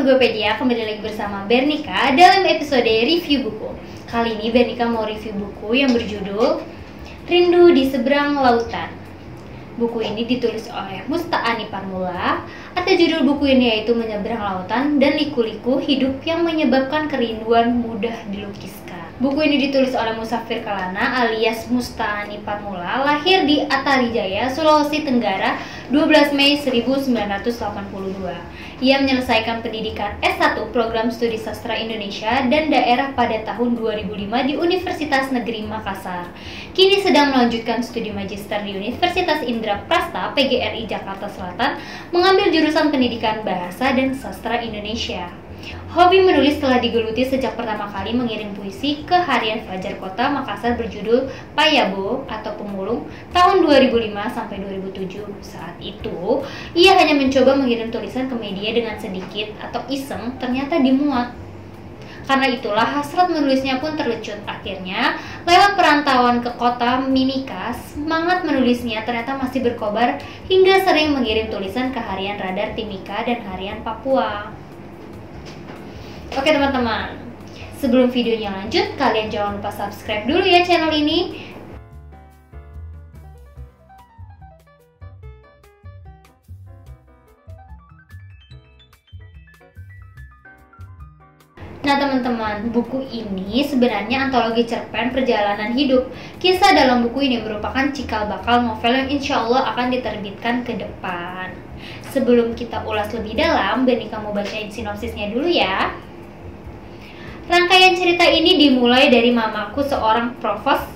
teman-teman gue Pedia, kembali lagi bersama Bernika dalam episode review buku. Kali ini Bernika mau review buku yang berjudul Rindu di Seberang Lautan. Buku ini ditulis oleh Musta'ani Parmula. Arti judul buku ini yaitu Menyeberang Lautan dan Liku-liku Hidup yang Menyebabkan Kerinduan Mudah Dilukiskan. Buku ini ditulis oleh Musafir Kalana alias Musta'ani Parmula, lahir di Atarijaya, Sulawesi Tenggara, 12 Mei 1982. Ia menyelesaikan pendidikan S1 Program Studi Sastra Indonesia dan Daerah pada tahun 2005 di Universitas Negeri Makassar. Kini sedang melanjutkan studi magister di Universitas Indraprasta PGRI Jakarta Selatan, mengambil jurusan Pendidikan Bahasa dan Sastra Indonesia. Hobi menulis telah digeluti sejak pertama kali mengirim puisi ke harian Fajar Kota Makassar berjudul Payabo atau Pemulung tahun 2005 sampai 2007. Saat itu, ia hanya mencoba mengirim tulisan ke media dengan sedikit atau iseng, ternyata dimuat. Karena itulah hasrat menulisnya pun terlecut. Akhirnya, lewat perantauan ke kota Mimika, semangat menulisnya ternyata masih berkobar hingga sering mengirim tulisan ke harian Radar Timika dan harian Papua. Oke teman-teman, sebelum videonya lanjut, kalian jangan lupa subscribe dulu ya channel ini. Nah teman-teman, buku ini sebenarnya antologi cerpen perjalanan hidup. Kisah dalam buku ini merupakan cikal bakal novel yang insya Allah akan diterbitkan ke depan. Sebelum kita ulas lebih dalam, Bernika mau bacain sinopsisnya dulu ya. Rangkaian cerita ini dimulai dari mamaku seorang provos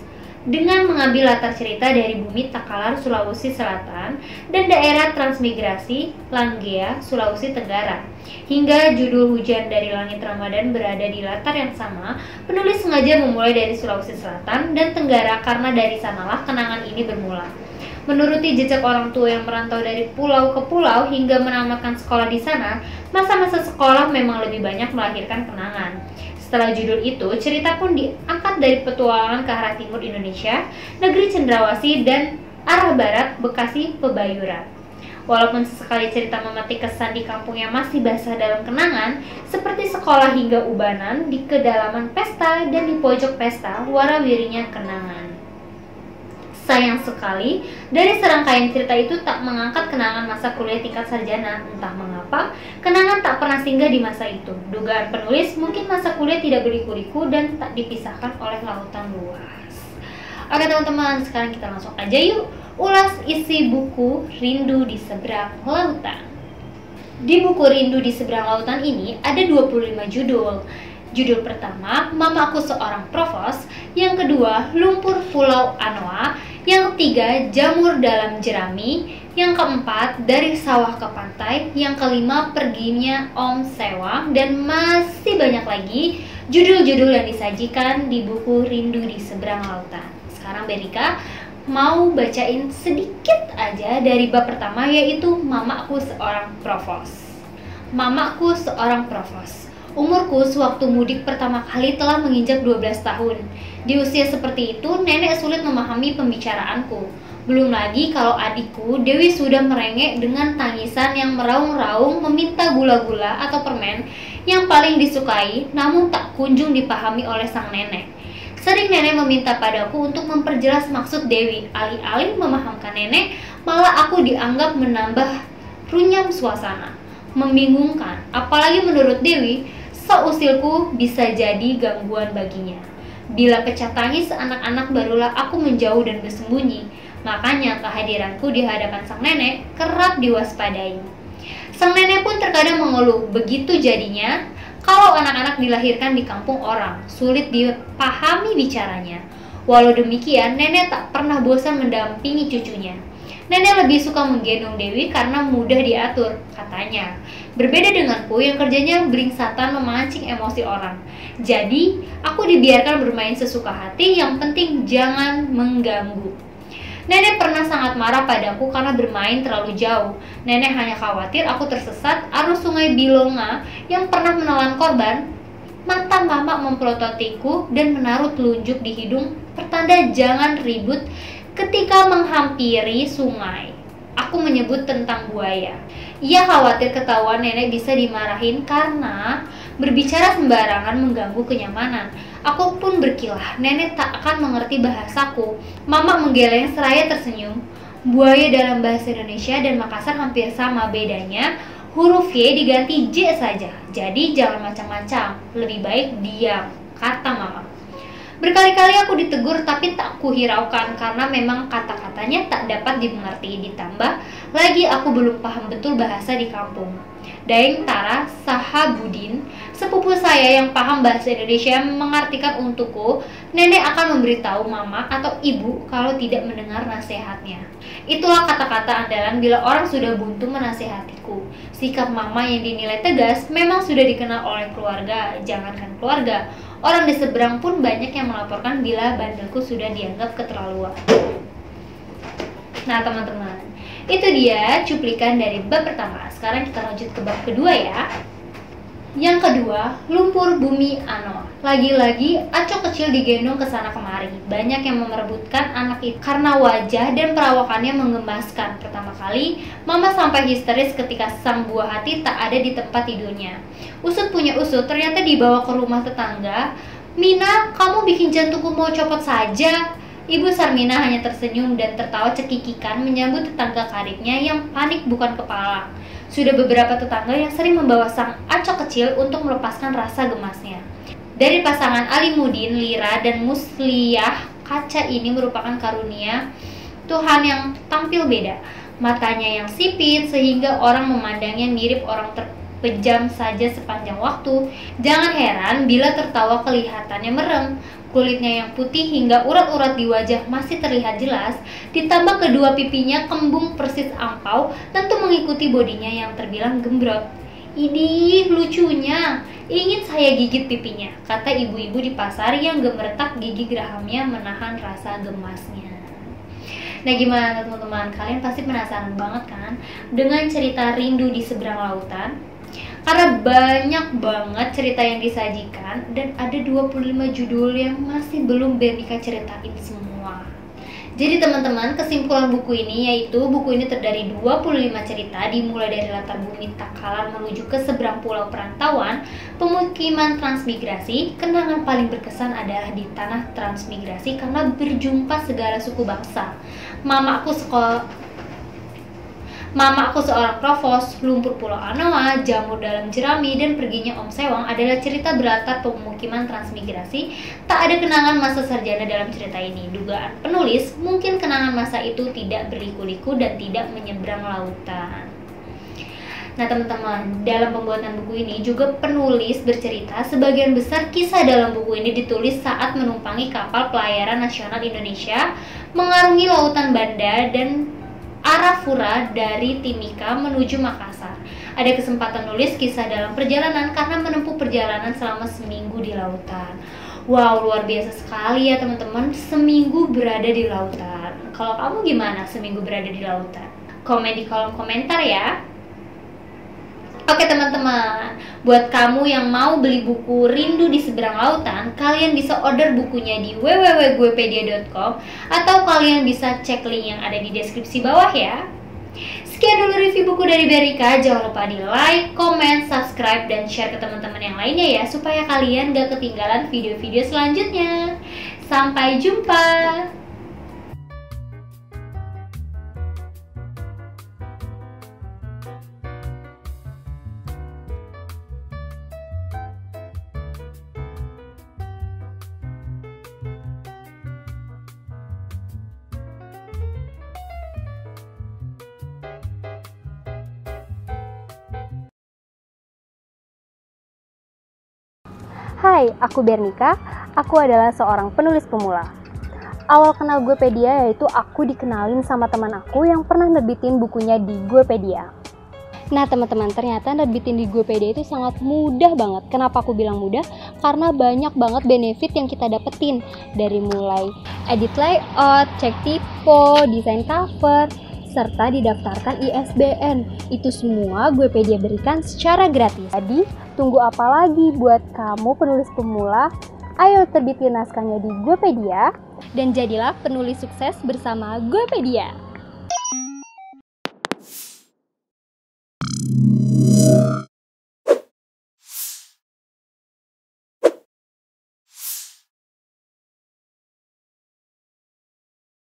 dengan mengambil latar cerita dari bumi Takalar, Sulawesi Selatan dan daerah transmigrasi Langgea, Sulawesi Tenggara. Hingga judul Hujan dari Langit Ramadan berada di latar yang sama, penulis sengaja memulai dari Sulawesi Selatan dan Tenggara karena dari sanalah kenangan ini bermula. Menuruti jejak orang tua yang merantau dari pulau ke pulau hingga menamatkan sekolah di sana, masa-masa sekolah memang lebih banyak melahirkan kenangan. Setelah judul itu, cerita pun diangkat dari petualangan ke arah timur Indonesia, negeri Cendrawasih, dan arah barat Bekasi Pebayuran. Walaupun sesekali cerita memetik kesan di kampung yang masih basah dalam kenangan, seperti sekolah hingga ubanan, di kedalaman pesta dan di pojok pesta, warawirinya kenangan. Sayang sekali, dari serangkaian cerita itu tak mengangkat kenangan masa kuliah tingkat sarjana. Entah mengapa, kenangan tak pernah singgah di masa itu. Dugaan penulis mungkin masa kuliah tidak berliku-liku dan tak dipisahkan oleh lautan luas. Oke teman-teman, sekarang kita langsung aja yuk ulas isi buku Rindu di Seberang Lautan. Di buku Rindu di Seberang Lautan ini ada 25 judul. Judul pertama, Mamaku Seorang Provos. Yang kedua, Lumpur Pulau Anoa. Yang ketiga, Jamur Dalam Jerami. Yang keempat, Dari Sawah ke Pantai. Yang kelima, Perginya Om Sewang. Dan masih banyak lagi judul-judul yang disajikan di buku Rindu di Seberang Lautan. Sekarang Bernika mau bacain sedikit aja dari bab pertama, yaitu Mamaku Seorang Provos. Mamaku Seorang Provos. Umurku sewaktu mudik pertama kali telah menginjak 12 tahun. Di usia seperti itu, nenek sulit memahami pembicaraanku. Belum lagi kalau adikku, Dewi, sudah merengek dengan tangisan yang meraung-raung meminta gula-gula atau permen yang paling disukai, namun tak kunjung dipahami oleh sang nenek. Sering nenek meminta padaku untuk memperjelas maksud Dewi. Alih-alih memahamkan nenek, malah aku dianggap menambah runyam suasana. Membingungkan, apalagi menurut Dewi, seusilku bisa jadi gangguan baginya. Bila pecah tangis anak-anak barulah aku menjauh dan bersembunyi. Makanya kehadiranku di hadapan sang nenek kerap diwaspadai. Sang nenek pun terkadang mengeluh, begitu jadinya kalau anak-anak dilahirkan di kampung orang, sulit dipahami bicaranya. Walau demikian, nenek tak pernah bosan mendampingi cucunya. Nenek lebih suka menggendong Dewi karena mudah diatur, katanya. Berbeda denganku yang kerjanya belingsatan memancing emosi orang. Jadi, aku dibiarkan bermain sesuka hati, yang penting jangan mengganggu. Nenek pernah sangat marah padaku karena bermain terlalu jauh. Nenek hanya khawatir aku tersesat arus sungai Bilonga yang pernah menelan korban. Mata mama mempelototiku dan menaruh telunjuk di hidung, pertanda jangan ribut ketika menghampiri sungai. Aku menyebut tentang buaya. Ia khawatir ketahuan nenek bisa dimarahin karena berbicara sembarangan mengganggu kenyamanan. Aku pun berkilah, nenek tak akan mengerti bahasaku. Mama menggeleng seraya tersenyum. Buaya dalam bahasa Indonesia dan Makassar hampir sama, bedanya huruf Y diganti J saja. Jadi jangan macam-macam, lebih baik diam, kata mama. Berkali-kali aku ditegur tapi tak kuhiraukan karena memang kata-katanya tak dapat dimengerti. Ditambah lagi aku belum paham betul bahasa di kampung. Daeng Tara Sahabudin, sepupu saya yang paham bahasa Indonesia, mengartikan untukku, nenek akan memberitahu mama atau ibu kalau tidak mendengar nasihatnya. Itulah kata-kata andalan bila orang sudah buntu menasehatiku. Sikap mama yang dinilai tegas memang sudah dikenal oleh keluarga. Jangankan keluarga, orang di seberang pun banyak yang melaporkan bila bandelku sudah dianggap keterlaluan. Nah teman-teman, itu dia cuplikan dari bab pertama. Sekarang kita lanjut ke bab kedua ya. Yang kedua, lumpur bumi Anoa. Lagi-lagi Acok kecil digendong ke sana kemari. Banyak yang memerebutkan anak itu karena wajah dan perawakannya menggemaskan. Pertama kali, mama sampai histeris ketika sang buah hati tak ada di tempat tidurnya. Usut punya usut, ternyata dibawa ke rumah tetangga. Mina, kamu bikin jantungku mau copot saja. Ibu Sarmina hanya tersenyum dan tertawa cekikikan menyambut tetangga karibnya yang panik bukan kepala. Sudah beberapa tetangga yang sering membawa sang Acok kecil untuk melepaskan rasa gemasnya. Dari pasangan Alimudin, Lira, dan Musliyah, kaca ini merupakan karunia Tuhan yang tampil beda. Matanya yang sipit sehingga orang memandangnya mirip orang terpejam saja sepanjang waktu. Jangan heran bila tertawa kelihatannya merem. Kulitnya yang putih hingga urat-urat di wajah masih terlihat jelas, ditambah kedua pipinya kembung persis angpau, tentu mengikuti bodinya yang terbilang gembrot. Idih, lucunya, ingin saya gigit pipinya, kata ibu-ibu di pasar yang gemeretak gigi gerahamnya menahan rasa gemasnya. Nah gimana teman-teman, kalian pasti penasaran banget kan dengan cerita Rindu di Seberang Lautan? Karena banyak banget cerita yang disajikan dan ada 25 judul yang masih belum Bernika ceritain semua. Jadi teman-teman, kesimpulan buku ini yaitu buku ini terdiri 25 cerita dimulai dari latar bumi Takalar menuju ke seberang pulau perantauan, pemukiman transmigrasi. Kenangan paling berkesan adalah di tanah transmigrasi karena berjumpa segala suku bangsa. Mamaku seorang provos, lumpur pulau Anoa, jamur dalam jerami, dan perginya Om Sewang adalah cerita berlatar pemukiman transmigrasi. Tak ada kenangan masa sarjana dalam cerita ini. Dugaan penulis, mungkin kenangan masa itu tidak berliku-liku dan tidak menyeberang lautan. Nah teman-teman, dalam pembuatan buku ini juga penulis bercerita sebagian besar kisah dalam buku ini ditulis saat menumpangi kapal pelayaran nasional Indonesia mengarungi lautan Banda dan Arafura dari Timika menuju Makassar. Ada kesempatan nulis kisah dalam perjalanan karena menempuh perjalanan selama seminggu di lautan. Wow, luar biasa sekali ya teman-teman, seminggu berada di lautan. Kalau kamu gimana seminggu berada di lautan? Komen di kolom komentar ya. Oke teman-teman, buat kamu yang mau beli buku Rindu di Seberang Lautan, kalian bisa order bukunya di www.guepedia.com atau kalian bisa cek link yang ada di deskripsi bawah ya. Sekian dulu review buku dari Bernika. Jangan lupa di like, comment, subscribe, dan share ke teman-teman yang lainnya ya, supaya kalian gak ketinggalan video-video selanjutnya. Sampai jumpa. Hai, aku Bernika. Aku adalah seorang penulis pemula. Awal kenal Guepedia yaitu aku dikenalin sama teman aku yang pernah nerbitin bukunya di Guepedia. Nah teman-teman, ternyata nerbitin di Guepedia itu sangat mudah banget. Kenapa aku bilang mudah? Karena banyak banget benefit yang kita dapetin. Dari mulai edit layout, cek typo, desain cover, serta didaftarkan ISBN. Itu semua Guepedia berikan secara gratis. Jadi, tunggu apa lagi buat kamu penulis pemula? Ayo terbitin naskahnya di Guepedia dan jadilah penulis sukses bersama Guepedia.